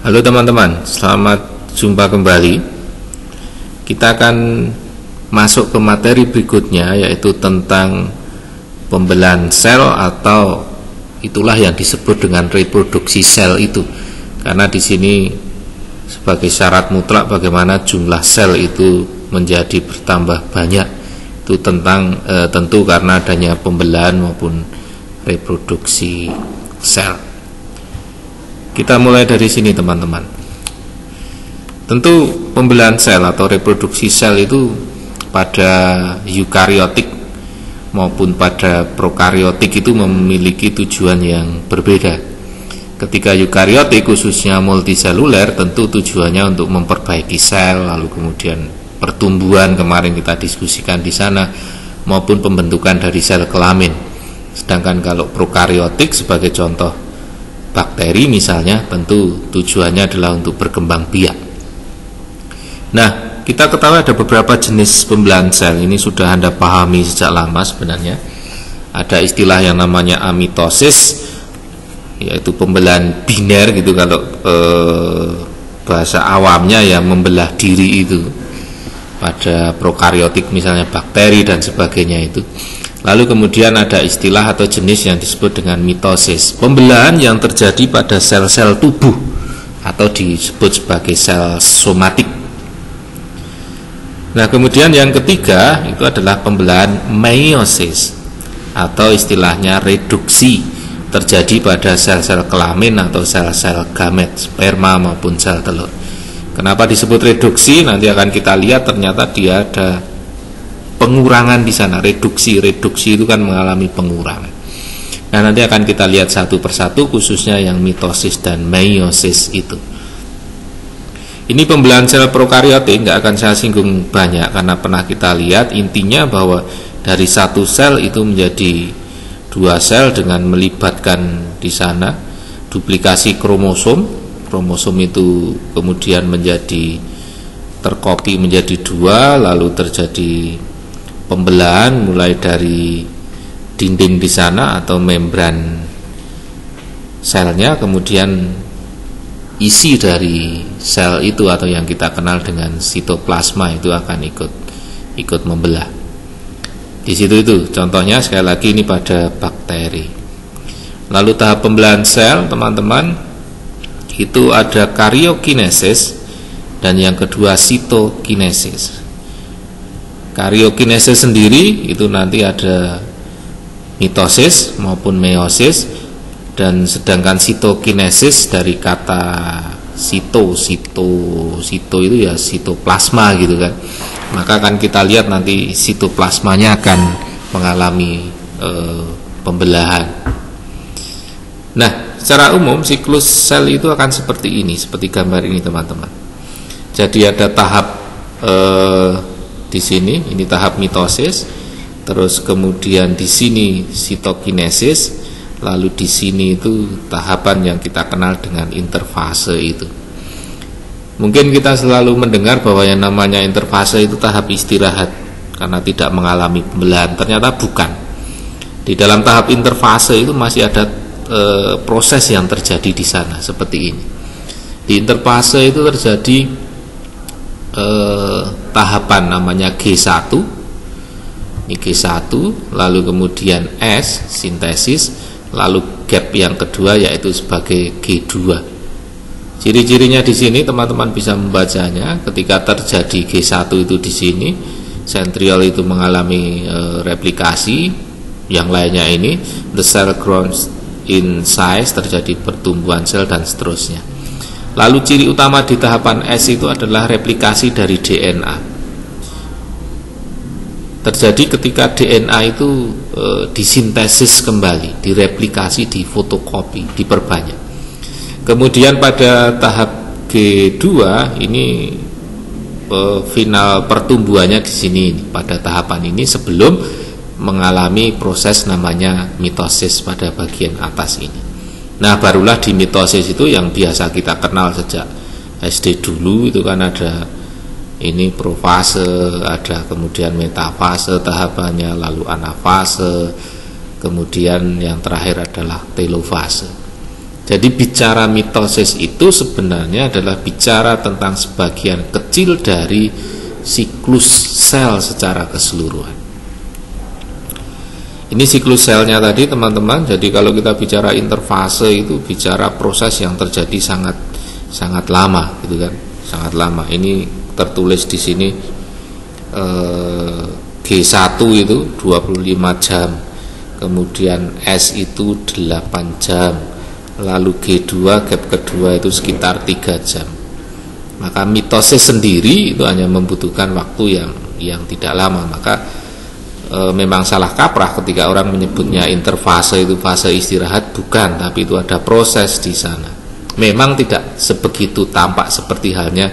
Halo teman-teman, selamat jumpa kembali. Kita akan masuk ke materi berikutnya, yaitu tentang pembelahan sel, atau itulah yang disebut dengan reproduksi sel itu. Karena di sini sebagai syarat mutlak bagaimana jumlah sel itu menjadi bertambah banyak, itu tentu karena adanya pembelahan maupun reproduksi sel. Kita mulai dari sini teman-teman. Tentu pembelahan sel atau reproduksi sel itu pada eukariotik maupun pada prokariotik itu memiliki tujuan yang berbeda. Ketika eukariotik khususnya multiseluler, tentu tujuannya untuk memperbaiki sel, lalu kemudian pertumbuhan kemarin kita diskusikan di sana, maupun pembentukan dari sel kelamin. Sedangkan kalau prokariotik sebagai contoh bakteri misalnya, tentu tujuannya adalah untuk berkembang biak. Nah, kita ketahui ada beberapa jenis pembelahan sel. Ini sudah Anda pahami sejak lama sebenarnya. Ada istilah yang namanya amitosis, yaitu pembelahan biner gitu kalau bahasa awamnya, ya membelah diri itu pada prokariotik misalnya bakteri dan sebagainya itu. Lalu kemudian ada istilah atau jenis yang disebut dengan mitosis, pembelahan yang terjadi pada sel-sel tubuh atau disebut sebagai sel somatik. Nah, kemudian yang ketiga itu adalah pembelahan meiosis atau istilahnya reduksi, terjadi pada sel-sel kelamin atau sel-sel gamet, sperma maupun sel telur. Kenapa disebut reduksi? Nanti akan kita lihat, ternyata dia ada pengurangan di sana. Reduksi itu kan mengalami pengurangan. Nah, nanti akan kita lihat satu persatu, khususnya yang mitosis dan meiosis itu. Ini pembelahan sel prokariotik nggak akan saya singgung banyak, karena pernah kita lihat intinya bahwa dari satu sel itu menjadi dua sel dengan melibatkan di sana duplikasi kromosom. Kromosom itu kemudian menjadi terkopi menjadi dua, lalu terjadi pembelahan mulai dari dinding di sana atau membran selnya, kemudian isi dari sel itu atau yang kita kenal dengan sitoplasma itu akan ikut membelah. Di situ itu contohnya, sekali lagi ini pada bakteri. Lalu tahap pembelahan sel teman-teman itu ada karyokinesis dan yang kedua sitokinesis. Karyokinesis sendiri itu nanti ada mitosis maupun meiosis, dan sedangkan sitokinesis dari kata sito itu ya sitoplasma gitu kan. Maka akan kita lihat nanti sitoplasmanya akan mengalami pembelahan. Nah, secara umum siklus sel itu akan seperti ini, seperti gambar ini teman-teman. Jadi ada tahap di sini, ini tahap mitosis, terus kemudian di sini sitokinesis, lalu di sini itu tahapan yang kita kenal dengan interfase itu. Mungkin kita selalu mendengar bahwa yang namanya interfase itu tahap istirahat karena tidak mengalami pembelahan. Ternyata bukan. Di dalam tahap interfase itu masih ada proses yang terjadi di sana seperti ini. Di interfase itu terjadi tahapan namanya G1, ini G1, lalu kemudian S sintesis, lalu gap yang kedua yaitu sebagai G2. Ciri-cirinya di sini teman-teman bisa membacanya. Ketika terjadi G1 itu di sini, sentriol itu mengalami replikasi, yang lainnya ini the cell grows in size, terjadi pertumbuhan sel dan seterusnya. Lalu ciri utama di tahapan S itu adalah replikasi dari DNA. Terjadi ketika DNA itu disintesis kembali, direplikasi, difotokopi, diperbanyak. Kemudian pada tahap G2 ini final pertumbuhannya di sini, pada tahapan ini sebelum mengalami proses namanya mitosis pada bagian atas ini. Nah, barulah di mitosis itu yang biasa kita kenal sejak SD dulu, itu kan ada ini profase, ada kemudian metafase tahapannya, lalu anafase, kemudian yang terakhir adalah telofase. Jadi bicara mitosis itu sebenarnya adalah bicara tentang sebagian kecil dari siklus sel secara keseluruhan. Ini siklus selnya tadi teman-teman. Jadi kalau kita bicara interfase itu bicara proses yang terjadi sangat lama gitu kan, sangat lama. Ini tertulis di sini G1 itu 25 jam, kemudian S itu 8 jam, lalu G2 gap kedua itu sekitar 3 jam. Maka mitosis sendiri itu hanya membutuhkan waktu yang tidak lama. Maka memang salah kaprah ketika orang menyebutnya interfase itu fase istirahat, bukan, tapi itu ada proses di sana. Memang tidak sebegitu tampak seperti halnya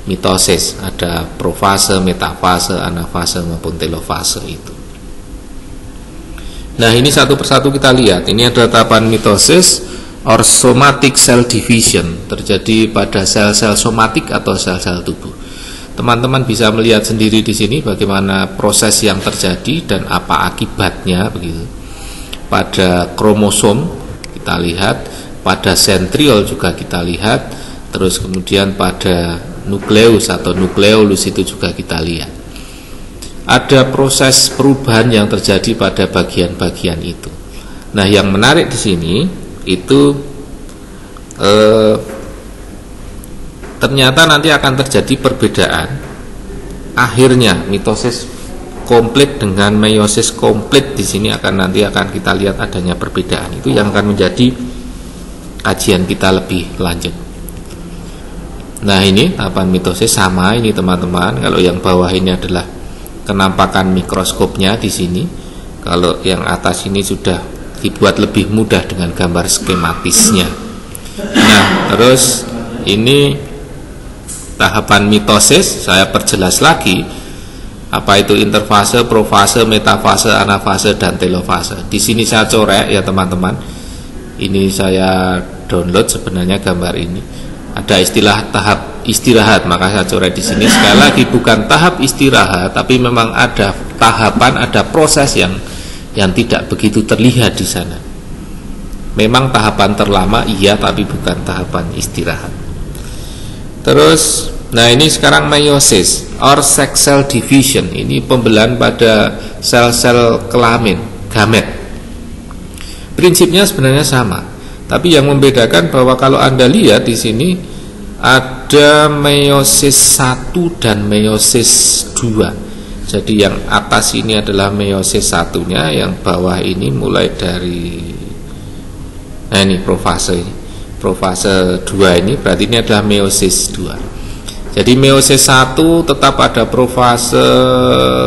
mitosis, ada profase, metafase, anafase maupun telofase itu. Nah, ini satu persatu kita lihat. Ini adalah tahapan mitosis or somatic cell division, terjadi pada sel-sel somatik atau sel-sel tubuh. Teman-teman bisa melihat sendiri di sini bagaimana proses yang terjadi dan apa akibatnya begitu. Pada kromosom kita lihat, pada sentriol juga kita lihat, terus kemudian pada nukleus atau nukleolus itu juga kita lihat. Ada proses perubahan yang terjadi pada bagian-bagian itu. Nah, yang menarik di sini itu ternyata nanti akan terjadi perbedaan. Akhirnya mitosis komplit dengan meiosis komplit di sini akan kita lihat adanya perbedaan. Itu yang akan menjadi kajian kita lebih lanjut. Nah, ini tahapan mitosis sama ini teman-teman. Kalau yang bawah ini adalah kenampakan mikroskopnya di sini. Kalau yang atas ini sudah dibuat lebih mudah dengan gambar skematisnya. Nah, terus ini tahapan mitosis, saya perjelas lagi apa itu interfase, profase, metafase, anafase, dan telofase. Di sini saya corek ya teman-teman. Ini saya download sebenarnya gambar ini. Ada istilah tahap istirahat, maka saya coret di sini. Sekali lagi bukan tahap istirahat, tapi memang ada tahapan, ada proses yang tidak begitu terlihat di sana. Memang tahapan terlama iya, tapi bukan tahapan istirahat. Terus, nah ini sekarang meiosis or sex cell division. Ini pembelahan pada sel-sel kelamin, gamet. Prinsipnya sebenarnya sama, tapi yang membedakan bahwa kalau Anda lihat di sini ada meiosis 1 dan meiosis 2. Jadi yang atas ini adalah meiosis 1-nya, yang bawah ini mulai dari, nah ini profase ini. Profase 2 ini berarti ini adalah meiosis 2. Jadi meiosis 1 tetap ada profase,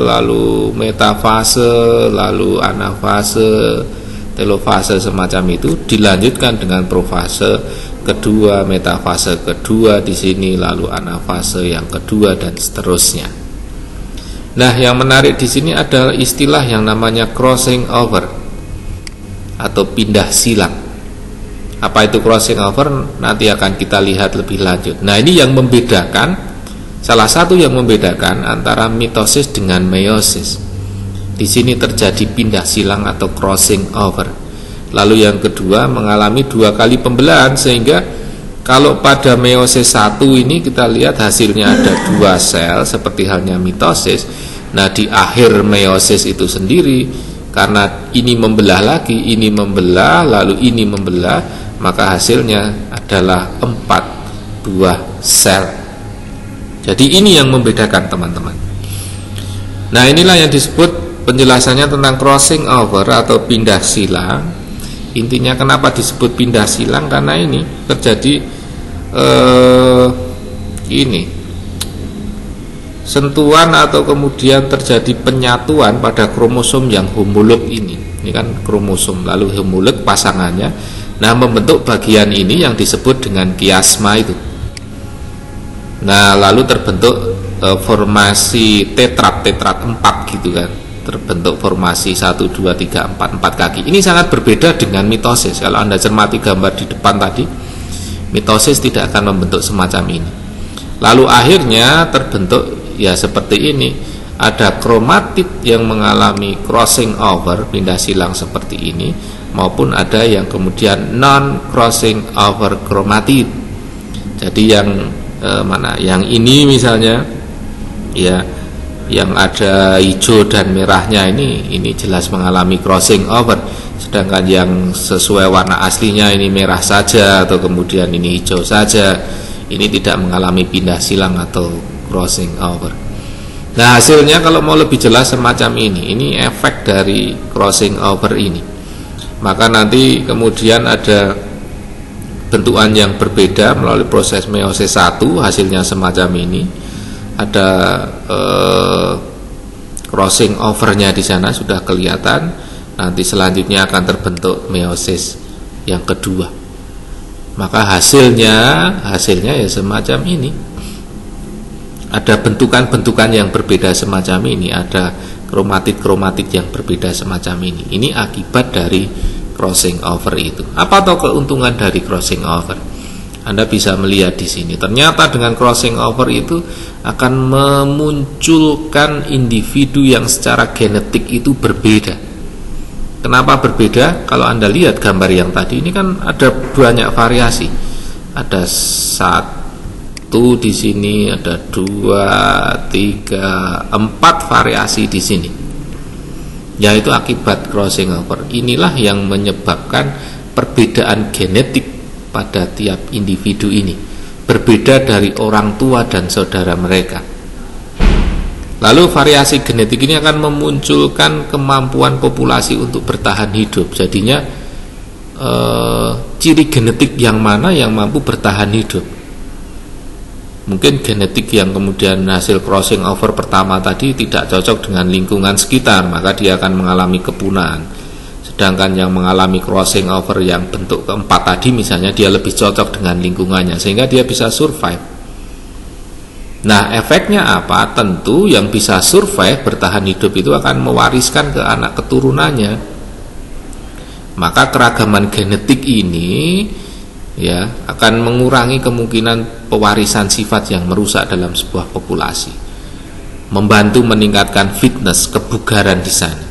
lalu metafase, lalu anafase, telofase semacam itu, dilanjutkan dengan profase kedua, metafase kedua di sini, lalu anafase yang kedua dan seterusnya. Nah, yang menarik di sini adalah istilah yang namanya crossing over atau pindah silang. Apa itu crossing over? Nanti akan kita lihat lebih lanjut. Nah, ini yang membedakan, salah satu yang membedakan antara mitosis dengan meiosis. Di sini terjadi pindah silang atau crossing over. Lalu yang kedua mengalami 2 kali pembelahan, sehingga kalau pada meiosis 1 ini kita lihat hasilnya ada 2 sel seperti halnya mitosis. Nah, di akhir meiosis itu sendiri, karena ini membelah lagi, ini membelah, lalu ini membelah, maka hasilnya adalah 4 buah sel. Jadi ini yang membedakan teman-teman. Nah, inilah yang disebut penjelasannya tentang crossing over atau pindah silang. Intinya kenapa disebut pindah silang, karena ini terjadi ini sentuhan atau kemudian terjadi penyatuan pada kromosom yang homolog ini. Ini kan kromosom, lalu homolog pasangannya. Nah, membentuk bagian ini yang disebut dengan kiasma itu. Nah, lalu terbentuk formasi tetrat 4 gitu kan. Terbentuk formasi 1, 2, 3, 4 kaki. Ini sangat berbeda dengan mitosis. Kalau Anda cermati gambar di depan tadi, mitosis tidak akan membentuk semacam ini. Lalu akhirnya terbentuk ya seperti ini. Ada kromatid yang mengalami crossing over, pindah silang seperti ini. maupun ada yang kemudian non crossing over chromatid. Jadi yang mana? Yang ini misalnya ya, yang ada hijau dan merahnya ini jelas mengalami crossing over, sedangkan yang sesuai warna aslinya ini merah saja atau kemudian ini hijau saja, ini tidak mengalami pindah silang atau crossing over. Nah, hasilnya kalau mau lebih jelas semacam ini efek dari crossing over ini. Maka nanti kemudian ada bentukan yang berbeda melalui proses meiosis 1, hasilnya semacam ini. Ada crossing overnya di sana sudah kelihatan. Nanti selanjutnya akan terbentuk meiosis yang kedua. Maka hasilnya ya semacam ini. Ada bentukan-bentukan yang berbeda semacam ini, ada kromatid-kromatid yang berbeda semacam ini. Ini akibat dari crossing over itu. Apa atau keuntungan dari crossing over? Anda bisa melihat di sini. Ternyata dengan crossing over itu akan memunculkan individu yang secara genetik itu berbeda. Kenapa berbeda? Kalau Anda lihat gambar yang tadi ini kan ada banyak variasi. Ada 1 di sini, ada 2, 3, 4 variasi di sini. Yaitu akibat crossing over. Inilah yang menyebabkan perbedaan genetik pada tiap individu ini, berbeda dari orang tua dan saudara mereka. Lalu variasi genetik ini akan memunculkan kemampuan populasi untuk bertahan hidup. Jadinya ciri genetik yang mana yang mampu bertahan hidup? Mungkin genetik yang kemudian hasil crossing over pertama tadi tidak cocok dengan lingkungan sekitar, maka dia akan mengalami kepunahan. Sedangkan yang mengalami crossing over yang bentuk keempat tadi misalnya, dia lebih cocok dengan lingkungannya sehingga dia bisa survive. Nah, efeknya apa? Tentu yang bisa survive, bertahan hidup itu akan mewariskan ke anak keturunannya. Maka keragaman genetik ini ya akan mengurangi kemungkinan pewarisan sifat yang merusak dalam sebuah populasi, membantu meningkatkan fitness, kebugaran di sana.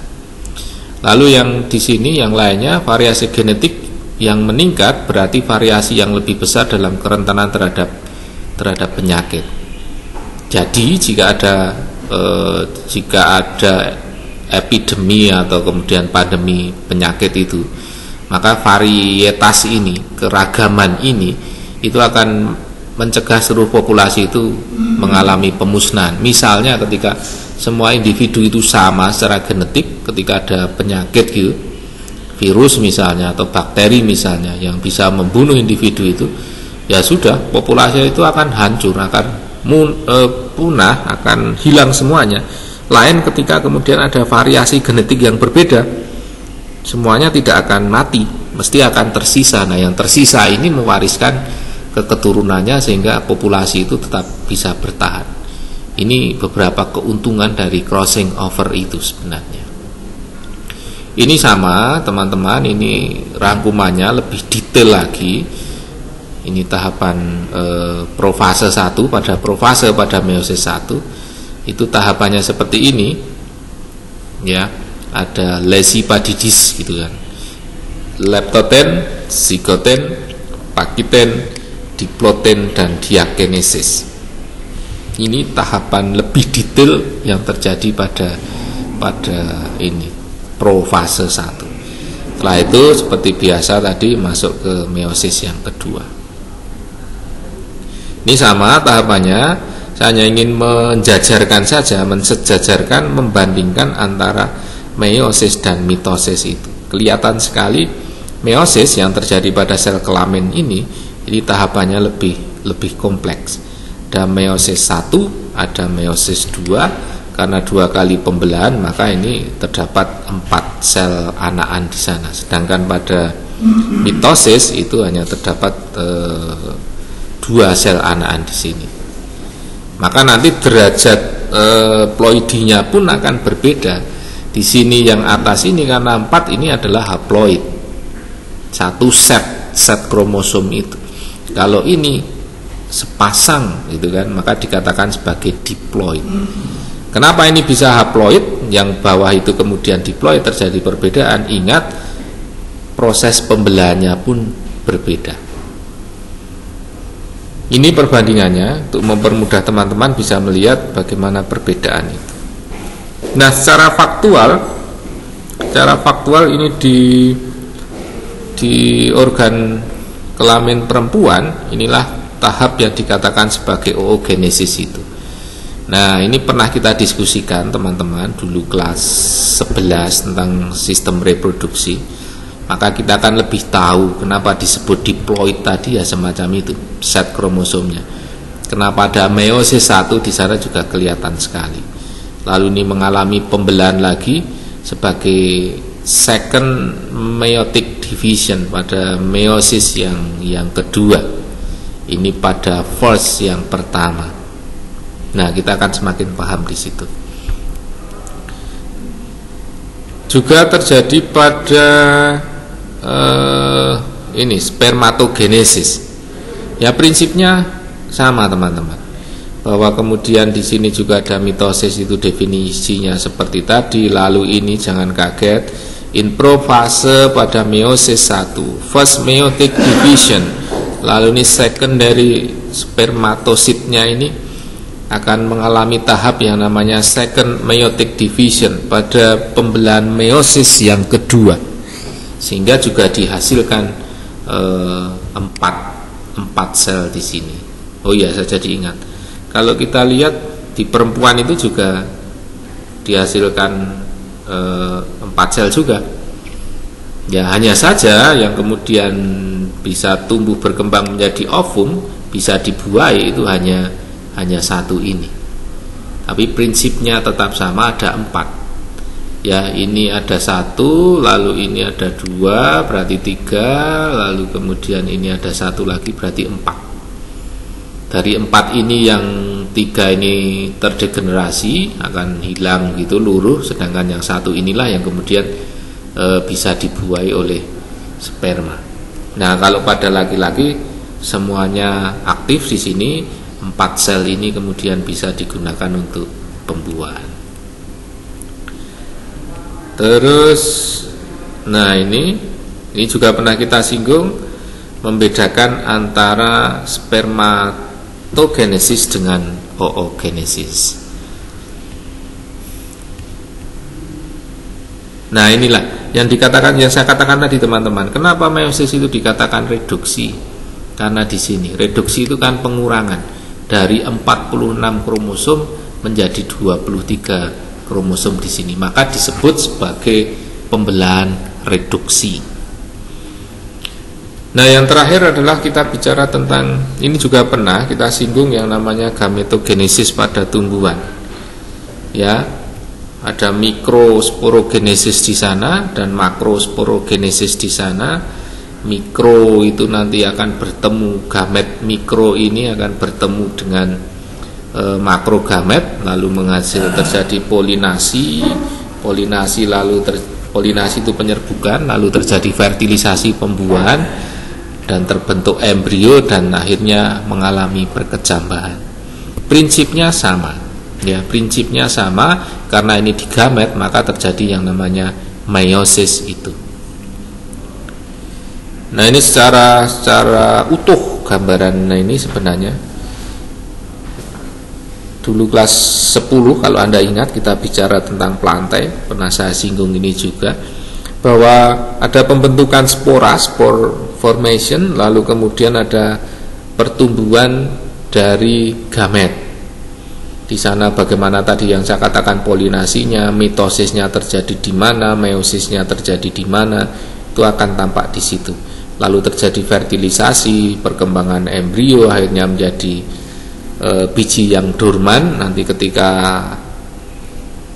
Lalu yang di sini yang lainnya, variasi genetik yang meningkat berarti variasi yang lebih besar dalam kerentanan terhadap penyakit. Jadi jika ada epidemi atau kemudian pandemi penyakit itu, maka varietas ini, keragaman ini itu akan mencegah seluruh populasi itu mengalami pemusnahan. Misalnya ketika semua individu itu sama secara genetik, ketika ada penyakit gitu, virus misalnya atau bakteri misalnya yang bisa membunuh individu itu, ya sudah, populasi itu akan hancur, akan punah, akan hilang semuanya. Lain ketika kemudian ada variasi genetik yang berbeda, semuanya tidak akan mati, mesti akan tersisa. Nah, yang tersisa ini mewariskan ke keturunannya sehingga populasi itu tetap bisa bertahan. Ini beberapa keuntungan dari crossing over itu sebenarnya. Ini sama teman-teman, ini rangkumannya lebih detail lagi. Ini tahapan profase 1 pada meiosis 1. Itu tahapannya seperti ini. Ya, ada lesipadidis gitu kan. Leptoten, zigoten, pakiten, diploten dan diakinesis. Ini tahapan lebih detail yang terjadi pada ini profase 1. Setelah itu seperti biasa tadi masuk ke meiosis yang kedua. Ini sama tahapannya, saya hanya ingin menjajarkan saja, mensejajarkan, membandingkan antara meiosis dan mitosis itu. Kelihatan sekali meiosis yang terjadi pada sel kelamin ini tahapannya lebih kompleks. Ada meiosis 1, ada meiosis 2. Karena 2 kali pembelahan, maka ini terdapat 4 sel anakan di sana. Sedangkan pada mitosis itu hanya terdapat 2 sel anakan di sini. Maka nanti derajat ploidinya pun akan berbeda. Di sini yang atas ini karena 4 ini adalah haploid, 1 set kromosom itu. Kalau ini sepasang gitu kan, maka dikatakan sebagai diploid. Kenapa ini bisa haploid, yang bawah itu kemudian diploid, terjadi perbedaan? Ingat, proses pembelahannya pun berbeda. Ini perbandingannya untuk mempermudah teman-teman bisa melihat bagaimana perbedaan itu. Nah, secara faktual ini di organ kelamin perempuan inilah tahap yang dikatakan sebagai oogenesis itu. Nah, ini pernah kita diskusikan teman-teman dulu kelas 11 tentang sistem reproduksi. Maka kita akan lebih tahu kenapa disebut diploid tadi ya, semacam itu set kromosomnya. Kenapa ada meiosis 1 di sana juga kelihatan sekali. Lalu ini mengalami pembelahan lagi sebagai second meiotic division pada meiosis yang kedua. Ini pada first yang pertama. Nah, kita akan semakin paham di situ. Juga terjadi pada ini spermatogenesis. Ya, prinsipnya sama teman-teman. Bahwa kemudian di sini juga ada mitosis, itu definisinya seperti tadi. Lalu ini jangan kaget, in profase pada meiosis 1, first meiotic division. Lalu ini secondary spermatositnya ini akan mengalami tahap yang namanya second meiotic division pada pembelahan meiosis yang kedua. Sehingga juga dihasilkan 4 sel di sini. Oh iya, saya jadi ingat. Kalau kita lihat di perempuan itu juga dihasilkan 4 sel juga. Ya, hanya saja yang kemudian bisa tumbuh berkembang menjadi ovum, bisa dibuai itu hanya 1 ini. Tapi prinsipnya tetap sama, ada 4. Ya, ini ada 1, lalu ini ada 2, berarti 3, lalu kemudian ini ada 1 lagi, berarti 4. Dari 4 ini yang 3 ini terdegenerasi, akan hilang gitu, luruh, sedangkan yang 1 inilah yang kemudian bisa dibuai oleh sperma. Nah, kalau pada laki-laki semuanya aktif di sini, 4 sel ini kemudian bisa digunakan untuk pembuahan. Terus, nah ini juga pernah kita singgung, membedakan antara spermatogenesis dengan oogenesis. Nah, inilah yang saya katakan tadi teman-teman. Kenapa meiosis itu dikatakan reduksi? Karena di sini reduksi itu kan pengurangan dari 46 kromosom menjadi 23 kromosom di sini, maka disebut sebagai pembelahan reduksi. Nah, yang terakhir adalah kita bicara tentang, ini juga pernah kita singgung yang namanya gametogenesis pada tumbuhan. Ya, ada mikrosporogenesis di sana dan makrosporogenesis di sana. Mikro itu nanti akan bertemu, gamet mikro ini akan bertemu dengan makrogamet, lalu terjadi polinasi polinasi itu penyerbukan, lalu terjadi fertilisasi pembuahan dan terbentuk embrio dan akhirnya mengalami perkecambahan. Prinsipnya sama, ya, prinsipnya sama. Karena ini di gamet, maka terjadi yang namanya meiosis itu. Nah, ini secara utuh gambaran ini sebenarnya. Dulu kelas 10 kalau Anda ingat kita bicara tentang plantae, pernah saya singgung ini juga, bahwa ada pembentukan spore formation, lalu kemudian ada pertumbuhan dari gamet. Di sana bagaimana tadi yang saya katakan polinasinya, mitosisnya terjadi di mana, meosisnya terjadi di mana, itu akan tampak di situ. Lalu terjadi fertilisasi, perkembangan embrio akhirnya menjadi biji yang dorman. Nanti ketika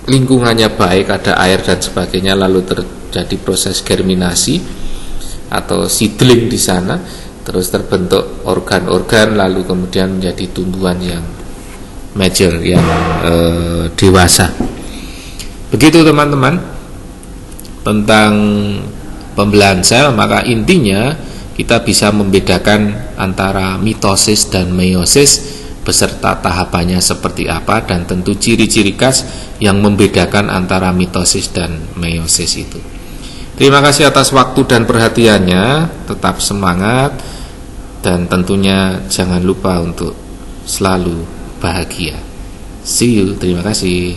lingkungannya baik, ada air dan sebagainya, lalu terjadi proses germinasi atau seedling di sana, terus terbentuk organ-organ, lalu kemudian menjadi tumbuhan yang major, yang dewasa. Begitu teman-teman tentang pembelahan sel. Maka intinya kita bisa membedakan antara mitosis dan meiosis beserta tahapannya seperti apa, dan tentu ciri-ciri khas yang membedakan antara mitosis dan meiosis itu. Terima kasih atas waktu dan perhatiannya. Tetap semangat dan tentunya jangan lupa untuk selalu bahagia. See you. Terima kasih.